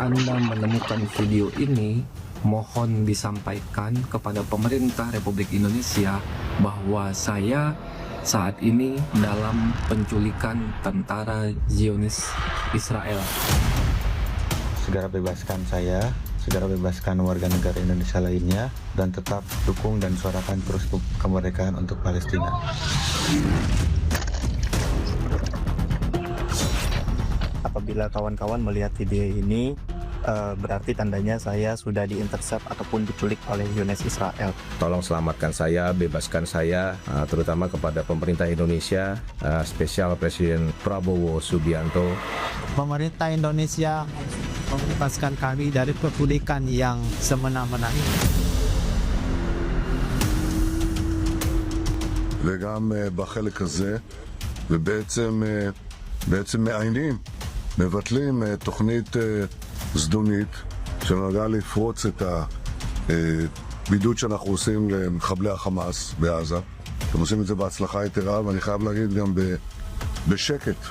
Anda menemukan video ini, mohon disampaikan kepada pemerintah Republik Indonesia bahwa saya saat ini dalam penculikan tentara Zionis Israel. Segera bebaskan saya, segera bebaskan warga negara Indonesia lainnya, dan tetap dukung dan suarakan terus kemerdekaan untuk Palestina. Apabila kawan-kawan melihat video ini, berarti tandanya saya sudah diintercept ataupun diculik oleh Zionis Israel. Tolong selamatkan saya, bebaskan saya, terutama kepada pemerintah Indonesia, spesial Presiden Prabowo Subianto. Pemerintah Indonesia membebaskan kami dari penculikan yang semena-mena ini. וגם בחלק הזה, ובעצם מבטלים תוכנית זדונית שנועדה לפרוץ את הבידוד שאנחנו עושים למחבלי החמאס בעזה. אתם עושים את זה בהצלחה יתרה, ואני חייב להגיד גם בשקט,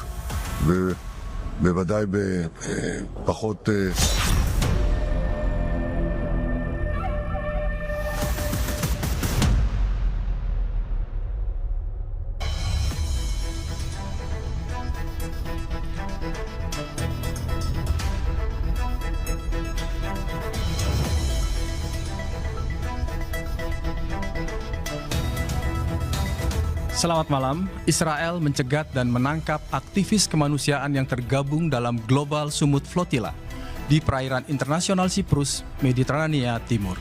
ובוודאי בפחות... Selamat malam. Israel mencegat dan menangkap aktivis kemanusiaan yang tergabung dalam Global Sumut Flotilla di perairan internasional Siprus, Mediterania Timur.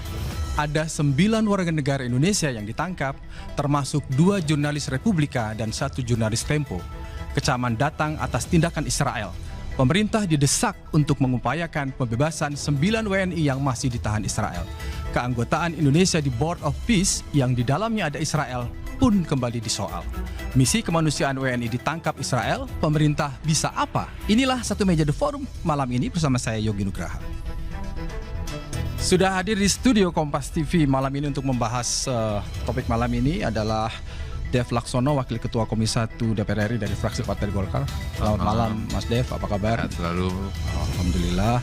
Ada 9 warga negara Indonesia yang ditangkap, termasuk 2 jurnalis Republika dan 1 jurnalis Tempo. Kecaman datang atas tindakan Israel. Pemerintah didesak untuk mengupayakan pembebasan 9 WNI yang masih ditahan Israel. Keanggotaan Indonesia di Board of Peace yang di dalamnya ada Israel pun kembali disoal. Misi kemanusiaan WNI ditangkap Israel, pemerintah bisa apa? Inilah Satu Meja The Forum malam ini bersama saya Yogi Nugraha. Sudah hadir di studio Kompas TV malam ini untuk membahas topik malam ini adalah Dev Laksono, Wakil Ketua Komisi 1 DPR RI dari fraksi Partai Golkar. Selamat malam Mas Dev, apa kabar? Selalu. Alhamdulillah.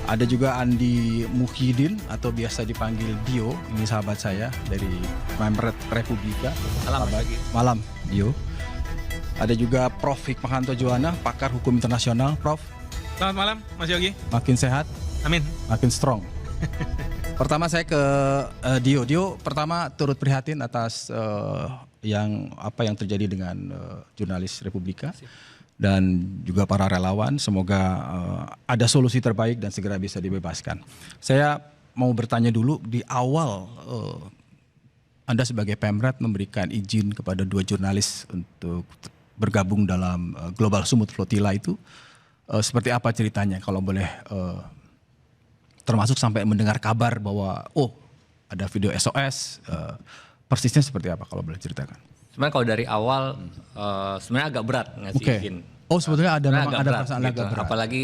Ada juga Andi Muhyiddin atau biasa dipanggil Dio, ini sahabat saya dari Pemret Republika. Malam Dio. Ada juga Prof. Hikmahanto Juwana, pakar hukum internasional. Prof. Selamat malam Mas Yogi. Makin sehat. Amin. Makin strong. Pertama saya ke Dio. Dio pertama turut prihatin atas yang terjadi dengan jurnalis Republika. Dan juga para relawan, semoga ada solusi terbaik dan segera bisa dibebaskan. Saya mau bertanya dulu, di awal Anda sebagai Pemret memberikan izin kepada 2 jurnalis untuk bergabung dalam Global Sumut Flotilla itu, seperti apa ceritanya kalau boleh, termasuk sampai mendengar kabar bahwa ada video SOS, persisnya seperti apa kalau boleh ceritakan? Sebenarnya kalau dari awal sebenarnya agak berat ngasih izin. Oh sebetulnya ada perasaan gitu. agak berat. Apalagi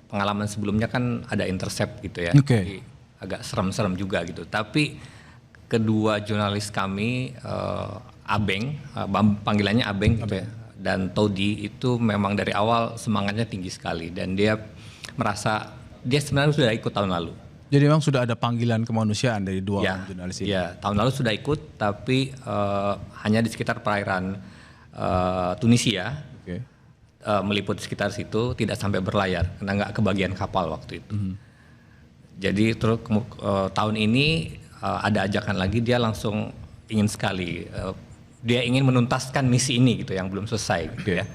pengalaman sebelumnya kan ada intercept gitu ya. Jadi agak serem-serem juga gitu. Tapi kedua jurnalis kami Abeng, panggilannya Abeng gitu ya, dan Todi itu memang dari awal semangatnya tinggi sekali dan dia merasa dia sebenarnya sudah ikut tahun lalu. Jadi memang sudah ada panggilan kemanusiaan dari 2 jurnalis ini? Ya, tahun lalu sudah ikut, tapi hanya di sekitar perairan Tunisia, meliput sekitar situ, tidak sampai berlayar, karena nggak kebagian kapal waktu itu. Jadi terus tahun ini ada ajakan lagi, dia langsung ingin sekali, dia ingin menuntaskan misi ini gitu, yang belum selesai gitu ya.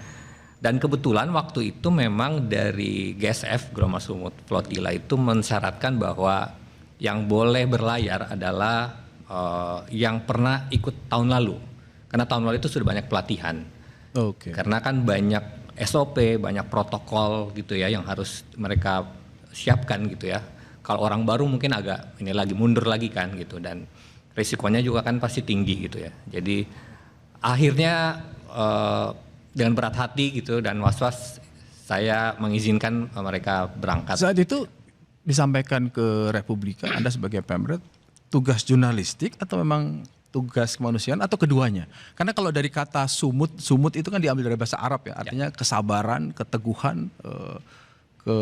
Dan kebetulan waktu itu memang dari GSF, Global Sumut Flotilla itu mensyaratkan bahwa yang boleh berlayar adalah yang pernah ikut tahun lalu. Karena tahun lalu itu sudah banyak pelatihan. Karena kan banyak SOP, banyak protokol gitu ya yang harus mereka siapkan gitu ya. Kalau orang baru mungkin agak mundur lagi kan gitu, dan risikonya juga kan pasti tinggi gitu ya. Jadi akhirnya dengan berat hati gitu dan was-was saya mengizinkan mereka berangkat. Saat itu disampaikan ke Republika, Anda sebagai Pemret, tugas jurnalistik atau memang tugas kemanusiaan atau keduanya? Karena kalau dari kata sumut itu kan diambil dari bahasa Arab ya, artinya kesabaran, keteguhan, ke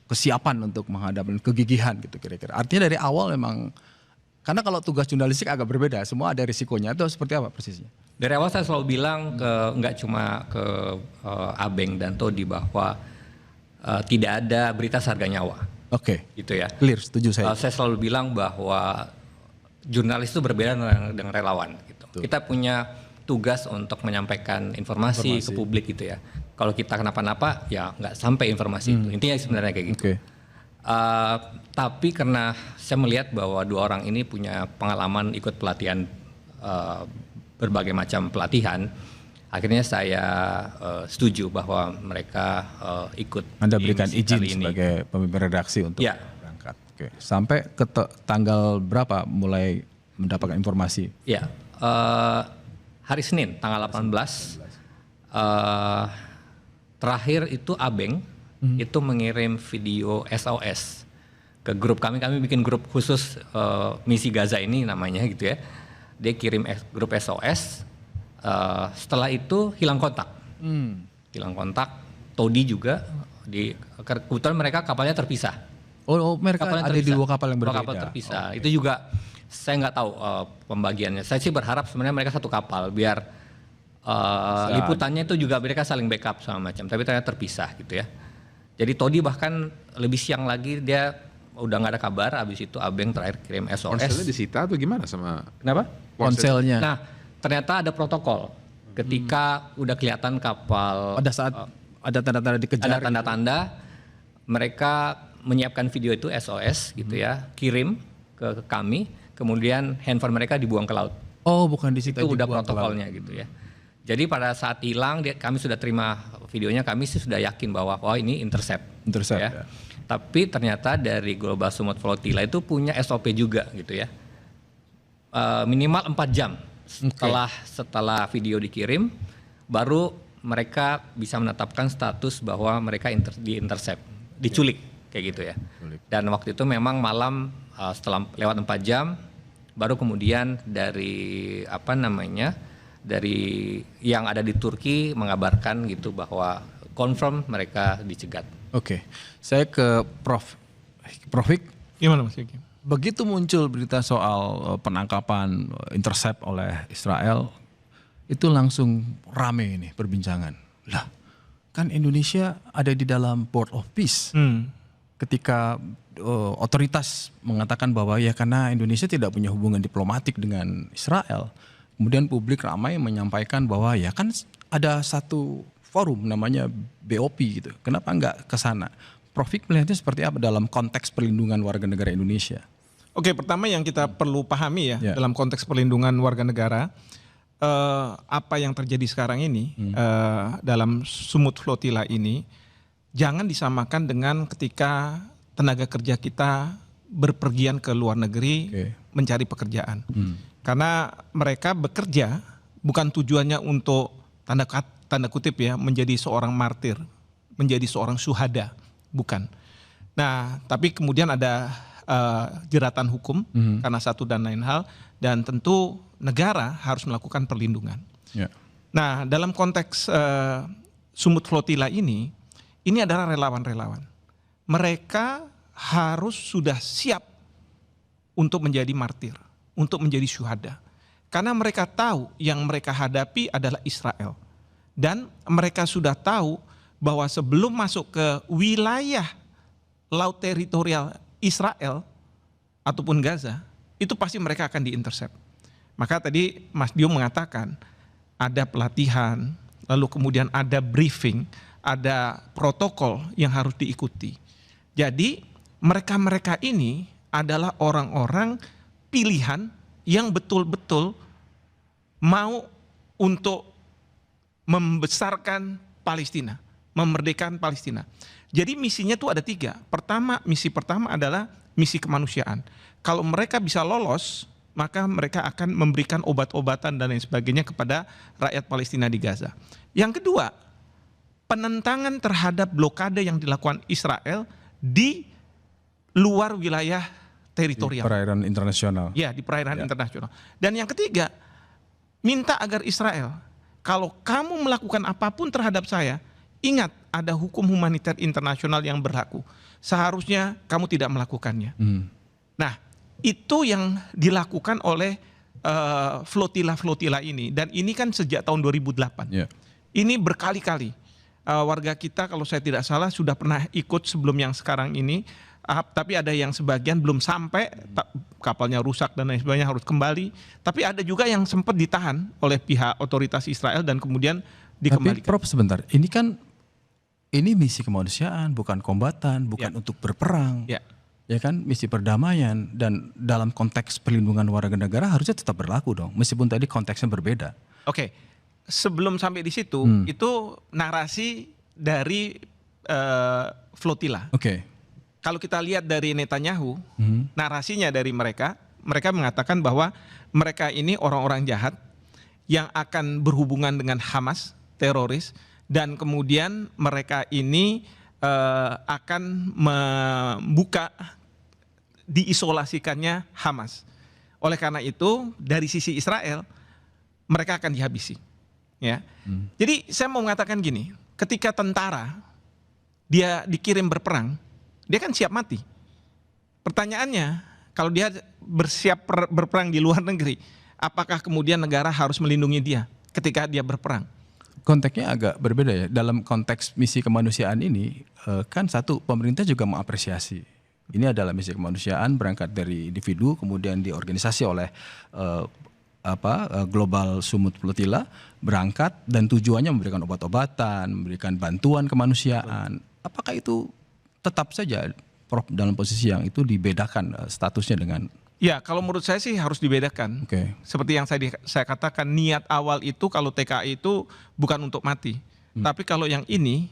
kesiapan untuk menghadapi kegigihan gitu kira-kira. Artinya dari awal memang, karena kalau tugas jurnalistik agak berbeda, semua ada risikonya. Itu seperti apa persisnya? Dari awal saya selalu bilang nggak cuma ke Abeng dan Todi bahwa tidak ada berita seharga nyawa. Oke. Gitu ya. Clear, setuju saya. Saya selalu bilang bahwa jurnalis itu berbeda dengan relawan. Gitu. Kita punya tugas untuk menyampaikan informasi ke publik gitu ya. Kalau kita kenapa-napa ya nggak sampai informasi itu. Intinya sebenarnya kayak gitu. Tapi karena saya melihat bahwa dua orang ini punya pengalaman ikut pelatihan, berbagai macam pelatihan, akhirnya saya setuju bahwa mereka ikut. Anda berikan izin ini sebagai pemimpin redaksi untuk ya. berangkat. Oke. Sampai ke tanggal berapa mulai mendapatkan informasi? Ya, hari Senin tanggal 18. Terakhir itu Abeng itu mengirim video SOS ke grup kami. Kami bikin grup khusus misi Gaza ini namanya gitu ya. Dia kirim grup SOS. Setelah itu hilang kontak. Hilang kontak. Todi juga. Kebetulan mereka kapalnya terpisah. Oh mereka Kapalnya ada terpisah. di dua kapal yang berbeda. Dua kapal terpisah. Itu juga saya nggak tahu pembagiannya. Saya sih berharap sebenarnya mereka satu kapal biar liputannya itu juga mereka saling backup sama macam. Tapi ternyata terpisah gitu ya. Jadi Todi bahkan lebih siang lagi dia udah nggak ada kabar. Abis itu Abeng terakhir kirim SOS. Ponselnya disita atau gimana sama? Kenapa? Ponselnya. Nah ternyata ada protokol. Ketika udah kelihatan kapal. Pada saat ada tanda-tanda dikejar. Ada tanda-tanda. Mereka menyiapkan video itu SOS gitu ya. Kirim ke kami. Kemudian handphone mereka dibuang ke laut. Oh bukan di situ. Itu udah protokolnya gitu ya. Jadi pada saat hilang kami sudah terima videonya, kami sih sudah yakin bahwa ini intercept ya. Tapi ternyata dari Global Sumut Flotilla itu punya SOP juga gitu ya. Minimal 4 jam setelah video dikirim baru mereka bisa menetapkan status bahwa mereka di-intercept, diculik kayak gitu ya. Dan waktu itu memang malam setelah lewat 4 jam baru kemudian dari dari yang ada di Turki mengabarkan gitu bahwa confirm mereka dicegat. Oke. Saya ke Prof Hik. Gimana Mas Yogi? Begitu muncul berita soal penangkapan intercept oleh Israel, itu langsung rame ini perbincangan. Lah, kan Indonesia ada di dalam Board of Peace. Ketika otoritas mengatakan bahwa ya karena Indonesia tidak punya hubungan diplomatik dengan Israel, kemudian publik ramai menyampaikan bahwa ya kan ada satu forum namanya BOP gitu. Kenapa enggak ke sana? Prof Hik melihatnya seperti apa dalam konteks perlindungan warga negara Indonesia? Oke, pertama yang kita perlu pahami ya dalam konteks perlindungan warga negara, apa yang terjadi sekarang ini dalam Sumut Flotilla ini jangan disamakan dengan ketika tenaga kerja kita berpergian ke luar negeri mencari pekerjaan. Karena mereka bekerja bukan tujuannya untuk tanda kutip ya menjadi seorang martir, menjadi seorang syuhada, bukan. Nah, tapi kemudian ada jeratan hukum karena satu dan lain hal, dan tentu negara harus melakukan perlindungan. Nah, dalam konteks Sumut Flotilla ini adalah relawan-relawan. Mereka harus sudah siap untuk menjadi martir, untuk menjadi syuhada. Karena mereka tahu yang mereka hadapi adalah Israel. Dan mereka sudah tahu bahwa sebelum masuk ke wilayah laut teritorial Israel ataupun Gaza, itu pasti mereka akan diintercept. Maka tadi Mas Dio mengatakan ada pelatihan, lalu kemudian ada briefing, ada protokol yang harus diikuti. Jadi mereka-mereka ini adalah orang-orang pilihan yang betul-betul mau untuk membesarkan Palestina, memerdekakan Palestina. Jadi misinya itu ada 3. Misi pertama adalah misi kemanusiaan. Kalau mereka bisa lolos, maka mereka akan memberikan obat-obatan dan lain sebagainya kepada rakyat Palestina di Gaza. Yang kedua, penentangan terhadap blokade yang dilakukan Israel di luar wilayah teritorial. Di perairan internasional. Ya, di perairan internasional. Dan yang ketiga, minta agar Israel, kalau kamu melakukan apapun terhadap saya, ingat ada hukum humaniter internasional yang berlaku. Seharusnya kamu tidak melakukannya. Nah, itu yang dilakukan oleh flotila-flotila ini, dan ini kan sejak tahun 2008. Ini berkali-kali warga kita kalau saya tidak salah sudah pernah ikut sebelum yang sekarang ini, tapi ada yang sebagian belum sampai, kapalnya rusak dan lain sebagainya harus kembali. Tapi ada juga yang sempat ditahan oleh pihak otoritas Israel dan kemudian dikembalikan. Tapi Prof sebentar, ini kan ini misi kemanusiaan, bukan kombatan, bukan untuk berperang. Ya kan, misi perdamaian, dan dalam konteks perlindungan warga negara harusnya tetap berlaku dong, meskipun tadi konteksnya berbeda. Oke, sebelum sampai di situ, itu narasi dari flotila. Kalau kita lihat dari Netanyahu, narasinya dari mereka mengatakan bahwa mereka ini orang-orang jahat yang akan berhubungan dengan Hamas, teroris, dan kemudian mereka ini akan membuka diisolasikannya Hamas. Oleh karena itu, dari sisi Israel, mereka akan dihabisi. Ya. Jadi saya mau mengatakan gini, ketika tentara dia dikirim berperang, dia kan siap mati. Pertanyaannya, kalau dia bersiap berperang di luar negeri, apakah kemudian negara harus melindungi dia ketika dia berperang? Konteksnya agak berbeda ya. Dalam konteks misi kemanusiaan ini, kan satu, pemerintah juga mengapresiasi. Ini adalah misi kemanusiaan berangkat dari individu, kemudian diorganisasi oleh Global Sumut Flotilla, berangkat dan tujuannya memberikan obat-obatan, memberikan bantuan kemanusiaan. Apakah itu tetap saja, Prof, dalam posisi yang itu dibedakan statusnya dengan? Ya, kalau menurut saya sih harus dibedakan. Seperti yang saya katakan, niat awal itu kalau TKI itu bukan untuk mati. Tapi kalau yang ini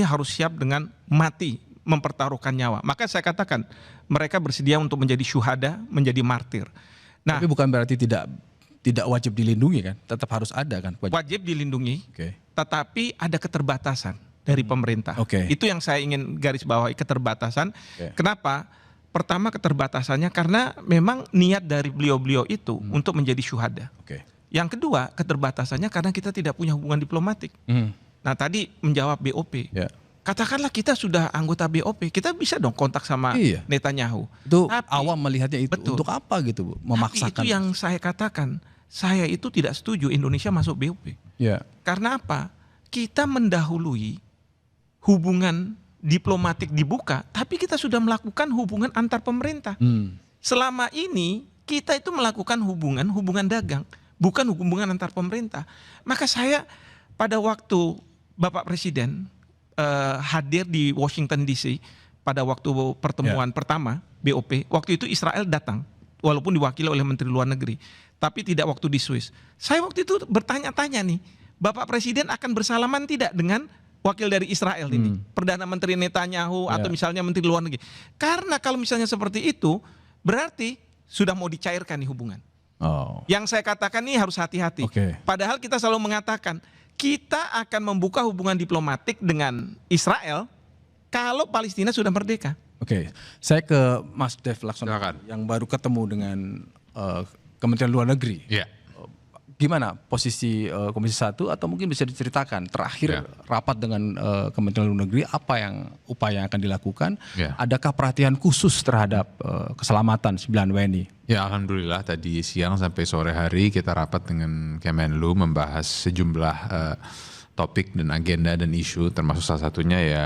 harus siap dengan mati, mempertaruhkan nyawa. Maka saya katakan mereka bersedia untuk menjadi syuhada, menjadi martir. Nah, tapi bukan berarti tidak wajib dilindungi kan? Tetap harus ada kan? Wajib dilindungi, tetapi ada keterbatasan dari pemerintah. Itu yang saya ingin garis bawahi, keterbatasan. Kenapa? Pertama, keterbatasannya karena memang niat dari beliau-beliau itu untuk menjadi syuhada. Yang kedua, keterbatasannya karena kita tidak punya hubungan diplomatik. Nah, tadi menjawab BOP. Katakanlah kita sudah anggota BOP, kita bisa dong kontak sama Netanyahu. Itu awam melihatnya itu untuk apa gitu, Bu? Memaksakan. Tapi itu yang saya katakan, saya itu tidak setuju Indonesia masuk BOP. Karena apa? Kita mendahului hubungan diplomatik dibuka, tapi kita sudah melakukan hubungan antar pemerintah. Selama ini kita itu melakukan hubungan dagang, bukan hubungan antar pemerintah. Maka saya pada waktu Bapak Presiden hadir di Washington DC pada waktu pertemuan pertama BOP, waktu itu Israel datang, walaupun diwakili oleh Menteri Luar Negeri, tapi tidak waktu di Swiss. Saya waktu itu bertanya-tanya nih, Bapak Presiden akan bersalaman tidak dengan wakil dari Israel ini, Perdana Menteri Netanyahu atau misalnya Menteri Luar Negeri? Karena kalau misalnya seperti itu, berarti sudah mau dicairkan nih hubungan. Yang saya katakan ini harus hati-hati. Padahal kita selalu mengatakan, kita akan membuka hubungan diplomatik dengan Israel kalau Palestina sudah merdeka. Saya ke Mas Dev Laksono yang baru ketemu dengan Kementerian Luar Negeri. Gimana posisi Komisi 1, atau mungkin bisa diceritakan terakhir rapat dengan Kementerian Luar Negeri, apa yang upaya yang akan dilakukan? Adakah perhatian khusus terhadap keselamatan 9 WNI? Ya, alhamdulillah tadi siang sampai sore hari kita rapat dengan Kemenlu membahas sejumlah topik dan agenda dan isu, termasuk salah satunya ya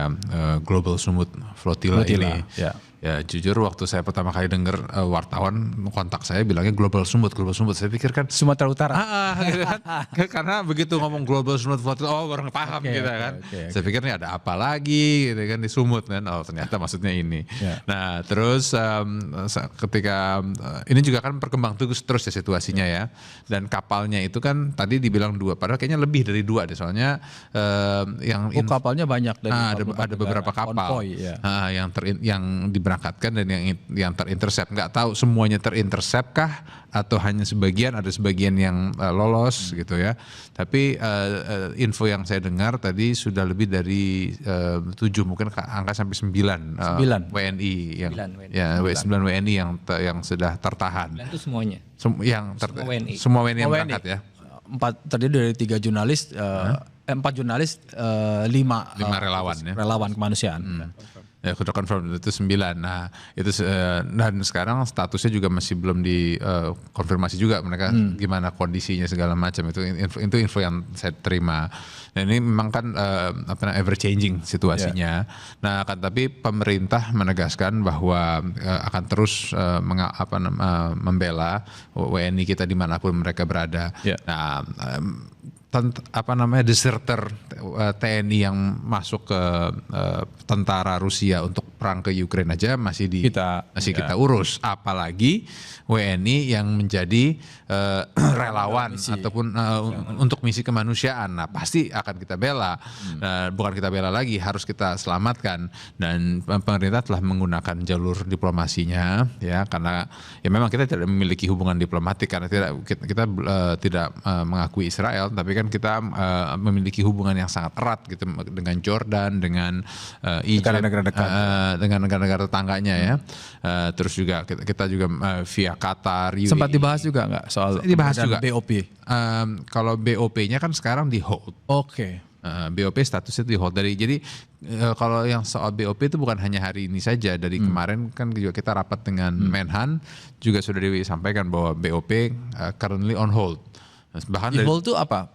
Global Sumut Flotilla ini. Ya jujur waktu saya pertama kali dengar wartawan kontak saya bilangnya Global Sumut. Saya pikir kan Sumatera Utara. Gitu kan. Karena begitu ngomong Global Sumut Flotilla, oh orang paham gitu kan. Saya pikir nih ada apa lagi gitu kan di Sumut kan. Oh ternyata maksudnya ini. Nah terus ketika ini juga kan berkembang terus ya situasinya ya. Dan kapalnya itu kan tadi dibilang 2, padahal kayaknya lebih dari 2 deh, soalnya kapalnya banyak dari ada beberapa kapal yang diberangkatkan dan yang terintercept. Nggak tahu semuanya terintercept kah atau hanya sebagian, ada sebagian yang lolos gitu ya. Tapi info yang saya dengar tadi sudah lebih dari 7, mungkin angka sampai 9 WNI yang 9 WNI yang sudah tertahan. Itu semuanya. Semua WNI yang berangkat ya. 4 terdiri dari 3 jurnalis, 4 jurnalis, 5 relawan ya. Relawan kemanusiaan. Ya, sudah confirm itu 9. Nah, itu dan sekarang statusnya juga masih belum dikonfirmasi juga mereka gimana kondisinya segala macam. Itu info yang saya terima. Dan ini memang kan ever changing situasinya. Nah, kan tapi pemerintah menegaskan bahwa akan terus membela WNI kita dimanapun mereka berada. Nah, deserter TNI yang masuk ke tentara Rusia untuk perang ke Ukraina aja masih kita urus, apalagi WNI yang menjadi relawan ataupun untuk misi kemanusiaan. Nah, pasti akan kita bela. Bukan kita bela lagi, harus kita selamatkan. Dan pemerintah telah menggunakan jalur diplomasinya, ya, karena ya memang kita tidak memiliki hubungan diplomatik karena kita tidak mengakui Israel, tapi kan kita memiliki hubungan yang sangat erat gitu dengan Jordan, dengan Egypt, dengan negara-negara tetangganya ya. Terus juga kita juga via Qatar, UAE. Sempat dibahas juga nggak soal dibahas juga BOP? Kalau BOP-nya kan sekarang di hold. Oke. BOP statusnya di hold. Jadi kalau yang soal BOP itu bukan hanya hari ini saja. Dari kemarin kan juga kita rapat dengan Menhan juga sudah disampaikan bahwa BOP currently on hold. Bahkan di hold itu apa?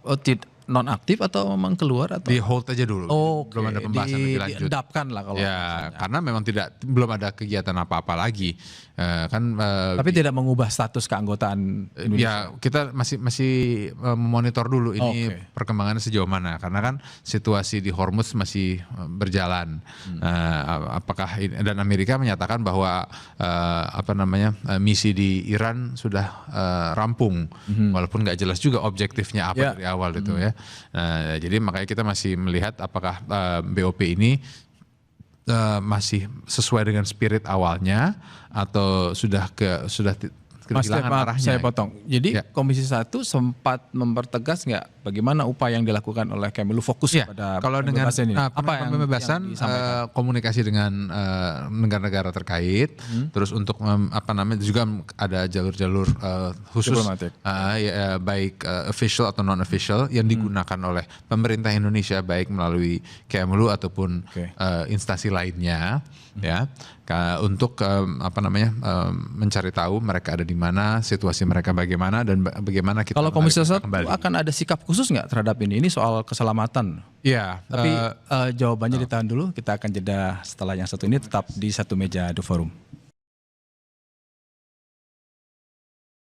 Non aktif atau memang keluar atau? Di hold aja dulu. Belum ada pembahasan lebih lanjut. Diendapkan lah kalau. Ya, karena memang belum ada kegiatan apa-apa lagi. Tapi tidak mengubah status keanggotaan Indonesia. Ya, kita masih memonitor dulu ini perkembangannya sejauh mana, karena kan situasi di Hormuz masih berjalan. Apakah dan Amerika menyatakan bahwa misi di Iran sudah rampung, walaupun nggak jelas juga objektifnya apa dari awal itu ya. Jadi makanya kita masih melihat apakah BOP ini masih sesuai dengan spirit awalnya atau sudah kehilangan arahnya. Saya potong. Jadi Komisi 1 sempat mempertegas nggak bagaimana upaya yang dilakukan oleh Kemlu fokus pada kalau dengan pembebasan komunikasi dengan negara-negara terkait, terus untuk juga ada jalur-jalur khusus baik official atau non official yang digunakan oleh pemerintah Indonesia baik melalui Kemlu ataupun instansi lainnya untuk mencari tahu mereka ada di mana, situasi mereka bagaimana dan bagaimana kita. Kalau Komisi 1 akan ada sikap khusus nggak terhadap ini? Ini soal keselamatan. Iya. Tapi jawabannya ditahan dulu. Kita akan jeda setelah yang satu ini, tetap di Satu Meja The Forum.